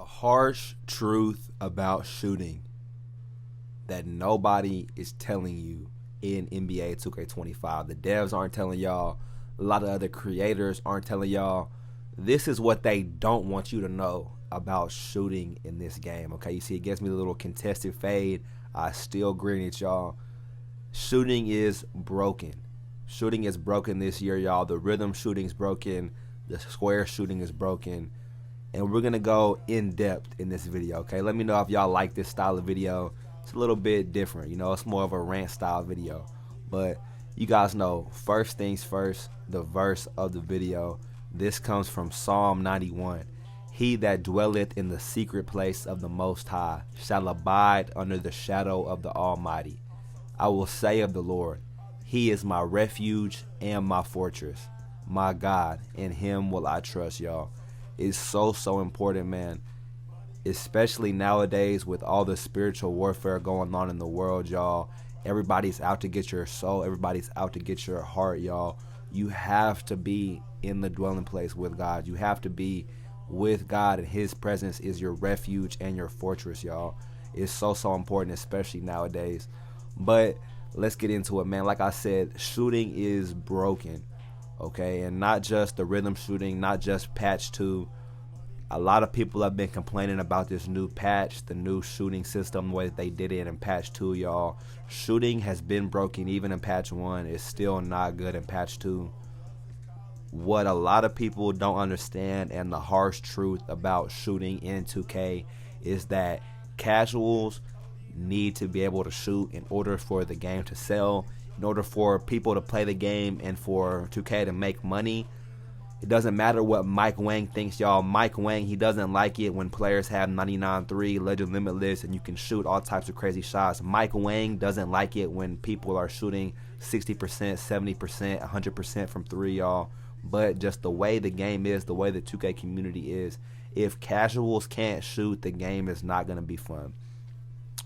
The harsh truth about shooting that nobody is telling you in NBA 2K25. The devs aren't telling y'all. A lot of other creators aren't telling y'all. This is what they don't want you to know about shooting in this game. Okay, you see, it gets me a little contested fade. I still grin at y'all. Shooting is broken. Shooting is broken this year, y'all. The rhythm shooting's broken. The square shooting is broken. And we're going to go in depth in this video, okay? Let me know if y'all like this style of video. It's a little bit different, you know, it's more of a rant style video. But you guys know, first things first, the verse of the video. This comes from Psalm 91. He that dwelleth in the secret place of the Most High shall abide under the shadow of the Almighty. I will say of the Lord, He is my refuge and my fortress. My God, in Him will I trust, y'all. It's so important, man. Especially nowadays with all the spiritual warfare going on in the world, y'all. Everybody's out to get your soul. Everybody's out to get your heart, y'all. You have to be in the dwelling place with God. You have to be with God, and His presence is your refuge and your fortress, y'all. It's so important, especially nowadays. But let's get into it, man. Like I said, shooting is broken, okay? And not just the rhythm shooting, not just patch 2. A lot of people have been complaining about this new patch, the new shooting system, the way that they did it in patch 2, y'all. Shooting has been broken even in patch 1. It's still not good in patch 2. What a lot of people don't understand, and the harsh truth about shooting in 2K, is that casuals need to be able to shoot in order for the game to sell, in order for people to play the game, and for 2K to make money. It doesn't matter what Mike Wang thinks, y'all. Mike Wang, he doesn't like it when players have 99.3 Legend Limitless and you can shoot all types of crazy shots. Mike Wang doesn't like it when people are shooting 60%, 70%, 100% from 3, y'all. But just the way the game is, the way the 2K community is, if casuals can't shoot, the game is not going to be fun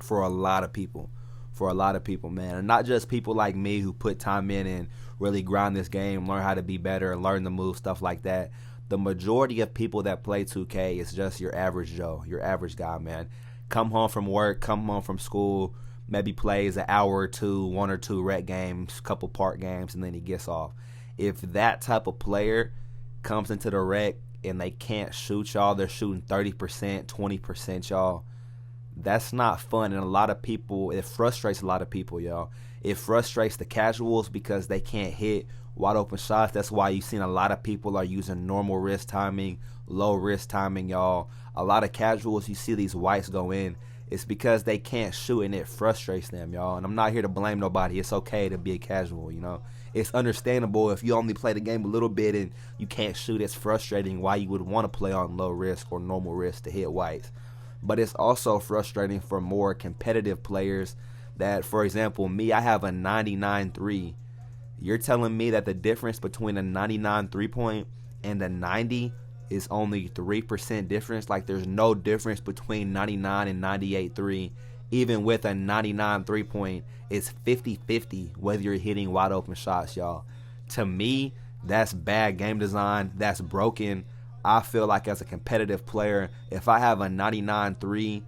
for a lot of people. For a lot of people, man. And not just people like me who put time in and really grind this game, learn how to be better, and learn the moves, stuff like that. The majority of people that play 2K is just your average Joe, your average guy, man. Come home from work, come home from school, maybe plays an hour or two, 1 or 2 rec games, couple park games, and then he gets off. If that type of player comes into the rec and they can't shoot, y'all, they're shooting 30%, 20%, y'all, that's not fun. And a lot of people, it frustrates a lot of people, y'all. It frustrates the casuals because they can't hit wide open shots. That's why you've seen a lot of people are using normal wrist timing, low wrist timing, y'all. A lot of casuals, you see these whites go in, it's because they can't shoot, and it frustrates them, y'all. And I'm not here to blame nobody. It's okay to be a casual, you know. It's understandable if you only play the game a little bit and you can't shoot. It's frustrating why you would want to play on low risk or normal risk to hit whites. But it's also frustrating for more competitive players that, for example, me, I have a 99.3. You're telling me that the difference between a 99 3-point and a 90 is only 3% difference? Like, there's no difference between 99 and 98.3. Even with a 99 3-point, it's 50-50 whether you're hitting wide open shots, y'all. To me, that's bad game design. That's broken. I feel like as a competitive player, if I have a 99.3,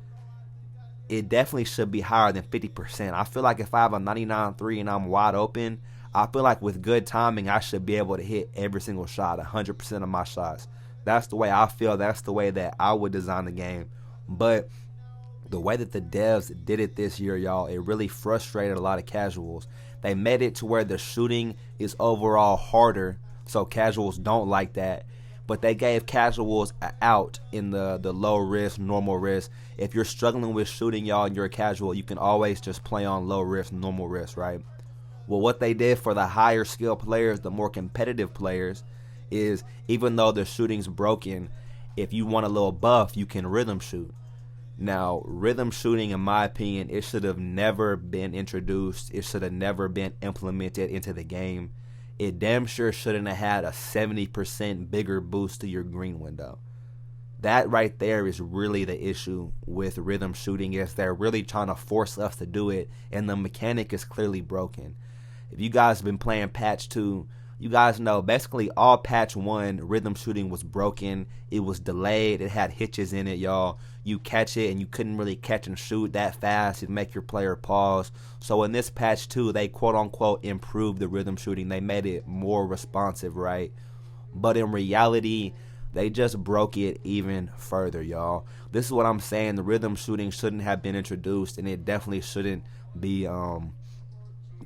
it definitely should be higher than 50%. I feel like if I have a 99.3 and I'm wide open, I feel like with good timing, I should be able to hit every single shot, 100% of my shots. That's the way I feel. That's the way that I would design the game. But the way that the devs did it this year, y'all, it really frustrated a lot of casuals. They made it to where the shooting is overall harder, so casuals don't like that. But they gave casuals an out in the low risk, normal risk. If you're struggling with shooting, y'all, and you're a casual, you can always just play on low risk, normal risk, right? Well, what they did for the higher skill players, the more competitive players, is even though the shooting's broken, if you want a little buff, you can rhythm shoot. Now, rhythm shooting, in my opinion, it should have never been introduced. It should have never been implemented into the game. It damn sure shouldn't have had a 70% bigger boost to your green window. That right there is really the issue with rhythm shooting, is they're really trying to force us to do it, and the mechanic is clearly broken. If you guys have been playing patch 2, You guys know basically all patch 1 rhythm shooting was broken. It was delayed. It had hitches in it, y'all. You catch it and you couldn't really catch and shoot that fast. It'd make your player pause. So in this patch 2, they quote unquote improved the rhythm shooting. They made it more responsive, right? But in reality, they just broke it even further, y'all. This is what I'm saying. The rhythm shooting shouldn't have been introduced, and it definitely shouldn't be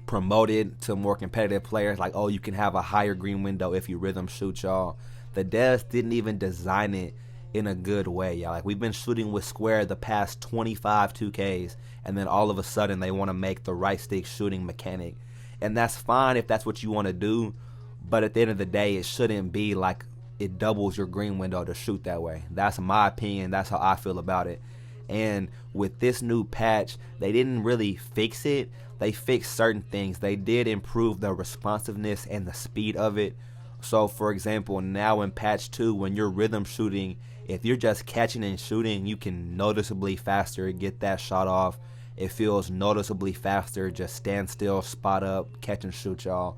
promoted to more competitive players. Like, oh, you can have a higher green window if you rhythm shoot, y'all. The devs didn't even design it in a good way, y'all. Like, we've been shooting with square the past 25 2Ks, and then all of a sudden they want to make the right stick shooting mechanic. And that's fine if that's what you want to do, but at the end of the day, it shouldn't be like it doubles your green window to shoot that way. That's my opinion. That's how I feel about it. And with this new patch, they didn't really fix it. They fixed certain things. They did improve the responsiveness and the speed of it. So, for example, now in patch 2, when you're rhythm shooting, if you're just catching and shooting, you can noticeably faster get that shot off. It feels noticeably faster. Just stand still, spot up, catch and shoot, y'all.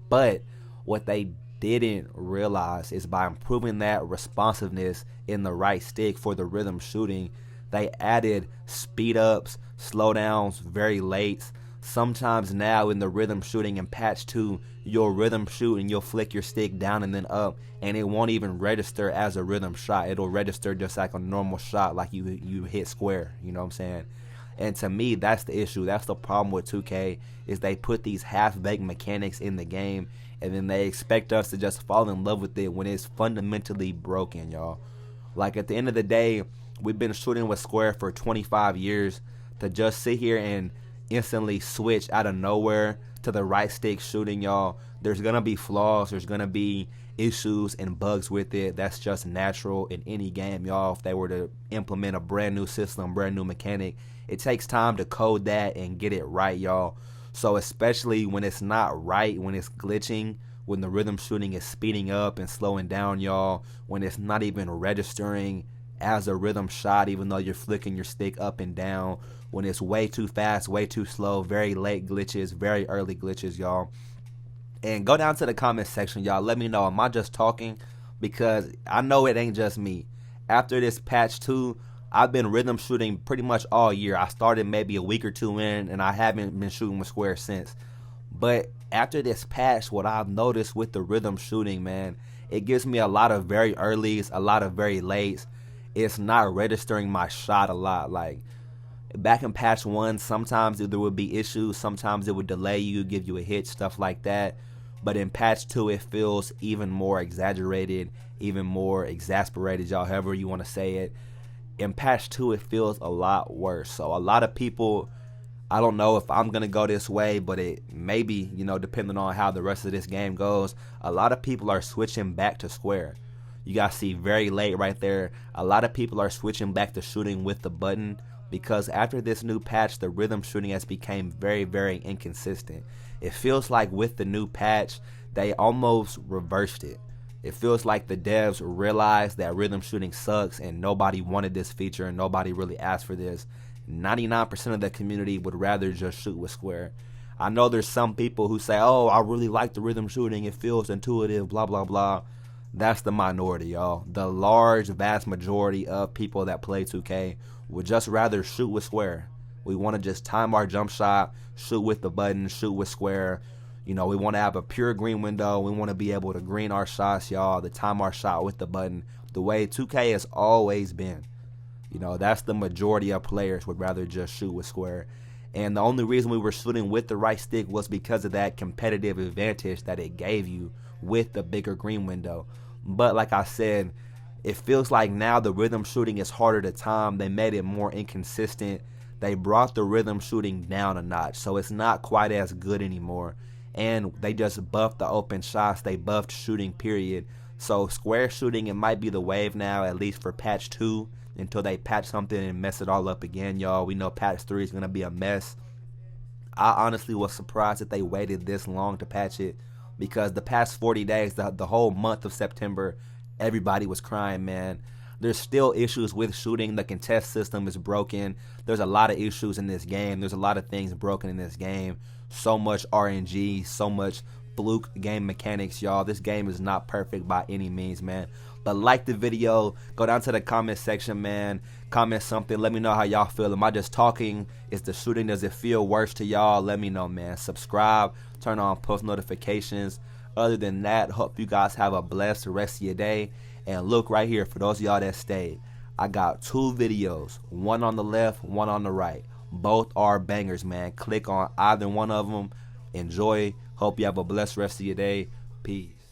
But what they didn't realize is by improving that responsiveness in the right stick for the rhythm shooting, they added speed ups, slowdowns, very late. Sometimes now in the rhythm shooting in patch 2, you'll rhythm shoot and you'll flick your stick down and then up, and it won't even register as a rhythm shot. It'll register just like a normal shot, like you hit square, you know what I'm saying? And to me, that's the issue. That's the problem with 2K, is they put these half-baked mechanics in the game, and then they expect us to just fall in love with it when it's fundamentally broken, y'all. Like, at the end of the day, we've been shooting with square for 25 years. To just sit here and instantly switch out of nowhere to the right stick shooting, y'all, there's gonna be flaws, there's gonna be issues and bugs with it. That's just natural in any game, y'all. If they were to implement a brand new system, brand new mechanic, it takes time to code that and get it right, y'all. So especially when it's not right, when it's glitching, when the rhythm shooting is speeding up and slowing down, y'all, when it's not even registering as a rhythm shot even though you're flicking your stick up and down, when it's way too fast, way too slow, very late glitches, very early glitches, y'all. And go down to the comment section, y'all. Let me know, am I just talking? Because I know it ain't just me. After this patch 2, I've been rhythm shooting pretty much all year. I started maybe a week or two in, and I haven't been shooting with square since. But after this patch, what I've noticed with the rhythm shooting, man, it gives me a lot of very earlys, a lot of very lates. It's not registering my shot a lot. Like, back in patch 1, sometimes there would be issues. Sometimes it would delay you, give you a hit, stuff like that. But in patch 2, it feels even more exaggerated, even more exasperated, y'all, however you want to say it. In patch 2, it feels a lot worse. So a lot of people, I don't know if I'm going to go this way, but it maybe, you know, depending on how the rest of this game goes, a lot of people are switching back to square. You guys see very late right there. A lot of people are switching back to shooting with the button because after this new patch, the rhythm shooting has become very, very inconsistent. It feels like with the new patch, they almost reversed it. It feels like the devs realized that rhythm shooting sucks and nobody wanted this feature and nobody really asked for this. 99% of the community would rather just shoot with square. I know there's some people who say, oh, I really like the rhythm shooting, it feels intuitive, blah, blah, blah. That's the minority, y'all. The large, vast majority of people that play 2K would just rather shoot with square. We want to just time our jump shot, shoot with the button, shoot with square. You know, we want to have a pure green window. We want to be able to green our shots, y'all, to time our shot with the button. The way 2K has always been. You know, that's the majority of players would rather just shoot with square. And the only reason we were shooting with the right stick was because of that competitive advantage that it gave you with the bigger green window. But like I said, it feels like now the rhythm shooting is harder to time. They made it more inconsistent. They brought the rhythm shooting down a notch. So it's not quite as good anymore. And they just buffed the open shots. They buffed shooting, period. So square shooting, it might be the wave now, at least for patch 2, until they patch something and mess it all up again, y'all. We know patch 3 is going to be a mess. I honestly was surprised that they waited this long to patch it, because the past 40 days, the whole month of September, everybody was crying, man. There's still issues with shooting. The contest system is broken. There's a lot of issues in this game. There's a lot of things broken in this game. So much RNG, so much fluke game mechanics, y'all. This game is not perfect by any means, man. But like the video, go down to the comment section, man. Comment something. Let me know how y'all feel. Am I just talking? Is the shooting, does it feel worse to y'all? Let me know, man. Subscribe. Turn on post notifications. Other than that, hope you guys have a blessed rest of your day. And look right here, for those of y'all that stayed, I got 2 videos. One on the left, one on the right. Both are bangers, man. Click on either one of them. Enjoy. Hope you have a blessed rest of your day. Peace.